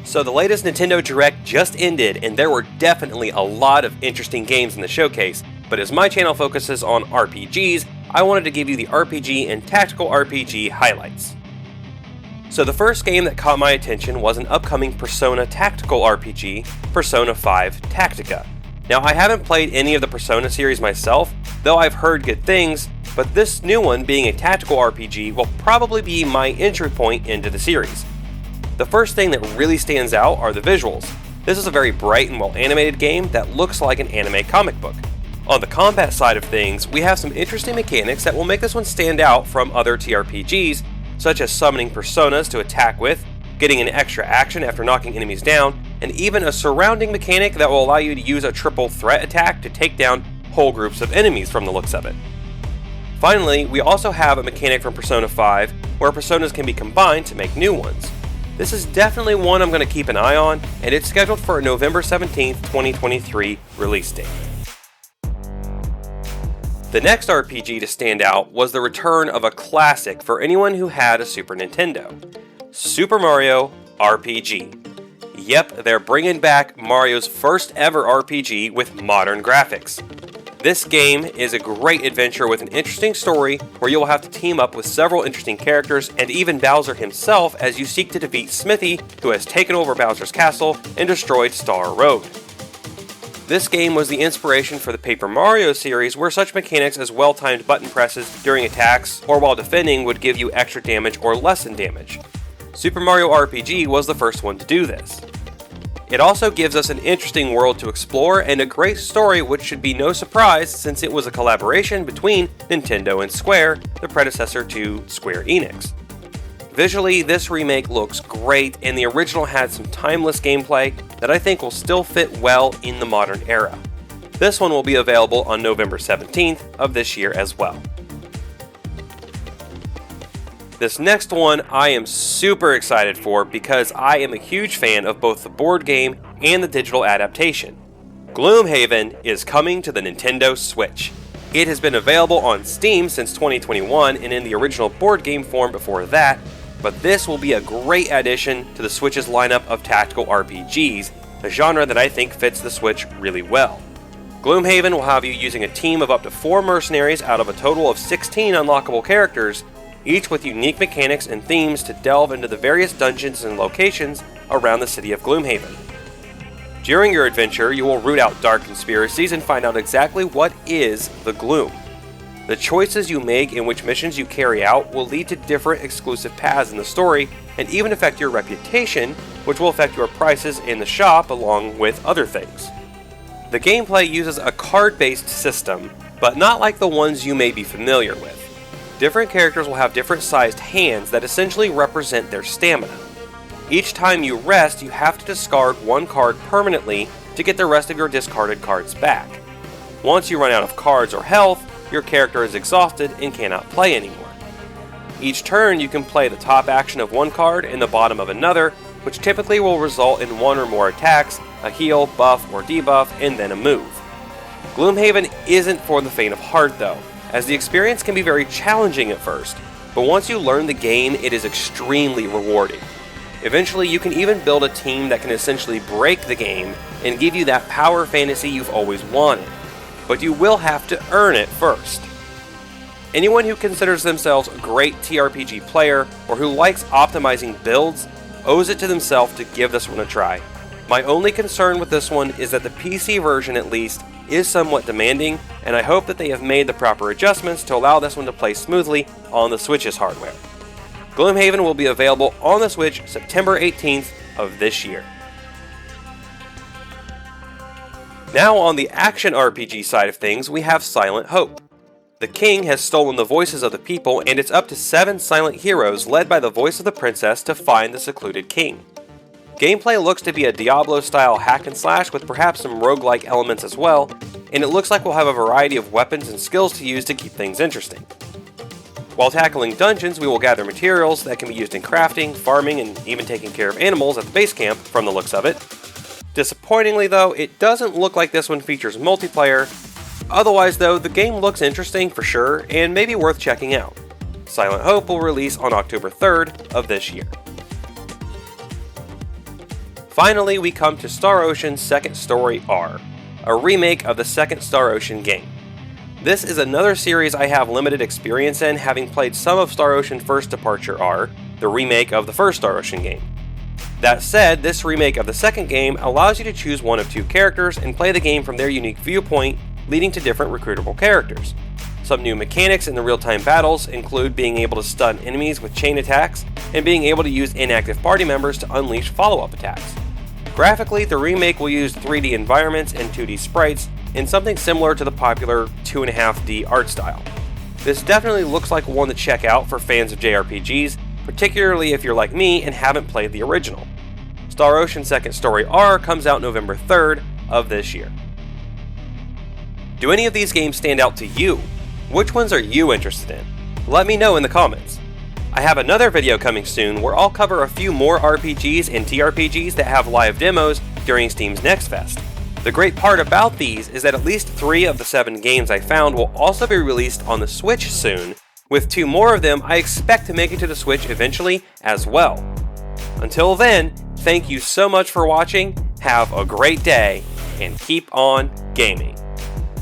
So the latest Nintendo Direct just ended, and there were definitely a lot of interesting games in the showcase, but as my channel focuses on RPGs, I wanted to give you the RPG and tactical RPG highlights. So the first game that caught my attention was an upcoming Persona tactical RPG, Persona 5 Tactica. Now I haven't played any of the Persona series myself, though I've heard good things, but this new one being a tactical RPG will probably be my entry point into the series. The first thing that really stands out are the visuals. This is a very bright and well animated game that looks like an anime comic book. On the combat side of things, we have some interesting mechanics that will make this one stand out from other TRPGs, such as summoning personas to attack with, getting an extra action after knocking enemies down, and even a surrounding mechanic that will allow you to use a triple threat attack to take down whole groups of enemies from the looks of it. Finally, we also have a mechanic from Persona 5 where personas can be combined to make new ones. This is definitely one I'm going to keep an eye on, and it's scheduled for a November 17th, 2023 release date. The next RPG to stand out was the return of a classic for anyone who had a Super Nintendo, Super Mario RPG. Yep, they're bringing back Mario's first ever RPG with modern graphics. This game is a great adventure with an interesting story where you'll have to team up with several interesting characters and even Bowser himself as you seek to defeat Smithy, who has taken over Bowser's castle and destroyed Star Road. This game was the inspiration for the Paper Mario series, where such mechanics as well-timed button presses during attacks or while defending would give you extra damage or lessen damage. Super Mario RPG was the first one to do this. It also gives us an interesting world to explore and a great story, which should be no surprise since it was a collaboration between Nintendo and Square, the predecessor to Square Enix. Visually, this remake looks great, and the original had some timeless gameplay that I think will still fit well in the modern era. This one will be available on November 17th of this year as well. This next one I am super excited for because I am a huge fan of both the board game and the digital adaptation. Gloomhaven is coming to the Nintendo Switch. It has been available on Steam since 2021 and in the original board game form before that, but this will be a great addition to the Switch's lineup of tactical RPGs, a genre that I think fits the Switch really well. Gloomhaven will have you using a team of up to 4 mercenaries out of a total of 16 unlockable characters, each with unique mechanics and themes to delve into the various dungeons and locations around the city of Gloomhaven. During your adventure, you will root out dark conspiracies and find out exactly what is the Gloom. The choices you make and which missions you carry out will lead to different exclusive paths in the story and even affect your reputation, which will affect your prices in the shop along with other things. The gameplay uses a card-based system, but not like the ones you may be familiar with. Different characters will have different sized hands that essentially represent their stamina. Each time you rest, you have to discard one card permanently to get the rest of your discarded cards back. Once you run out of cards or health, your character is exhausted and cannot play anymore. Each turn you can play the top action of one card and the bottom of another, which typically will result in one or more attacks, a heal, buff, or debuff, and then a move. Gloomhaven isn't for the faint of heart though, as the experience can be very challenging at first, but once you learn the game, it is extremely rewarding. Eventually, you can even build a team that can essentially break the game and give you that power fantasy you've always wanted, but you will have to earn it first. Anyone who considers themselves a great TRPG player or who likes optimizing builds owes it to themselves to give this one a try. My only concern with this one is that the PC version, at least, is somewhat demanding, and I hope that they have made the proper adjustments to allow this one to play smoothly on the Switch's hardware. Gloomhaven will be available on the Switch September 18th of this year. Now on the action RPG side of things, we have Silent Hope. The king has stolen the voices of the people, and it's up to 7 silent heroes led by the voice of the princess to find the secluded king. Gameplay looks to be a Diablo-style hack and slash with perhaps some roguelike elements as well, and it looks like we'll have a variety of weapons and skills to use to keep things interesting. While tackling dungeons, we will gather materials that can be used in crafting, farming, and even taking care of animals at the base camp, from the looks of it. Disappointingly though, it doesn't look like this one features multiplayer. Otherwise though, the game looks interesting for sure, and maybe worth checking out. Silent Hope will release on October 3rd of this year. Finally, we come to Star Ocean Second Story R, a remake of the second Star Ocean game. This is another series I have limited experience in, having played some of Star Ocean First Departure R, the remake of the first Star Ocean game. That said, this remake of the second game allows you to choose one of two characters and play the game from their unique viewpoint, leading to different recruitable characters. Some new mechanics in the real-time battles include being able to stun enemies with chain attacks and being able to use inactive party members to unleash follow-up attacks. Graphically, the remake will use 3D environments and 2D sprites in something similar to the popular 2.5D art style. This definitely looks like one to check out for fans of JRPGs, particularly if you're like me and haven't played the original. Star Ocean Second Story R comes out November 3rd of this year. Do any of these games stand out to you? Which ones are you interested in? Let me know in the comments. I have another video coming soon where I'll cover a few more RPGs and TRPGs that have live demos during Steam's Next Fest. The great part about these is that at least 3 of the 7 games I found will also be released on the Switch soon, with 2 more of them I expect to make it to the Switch eventually as well. Until then, thank you so much for watching, have a great day, and keep on gaming.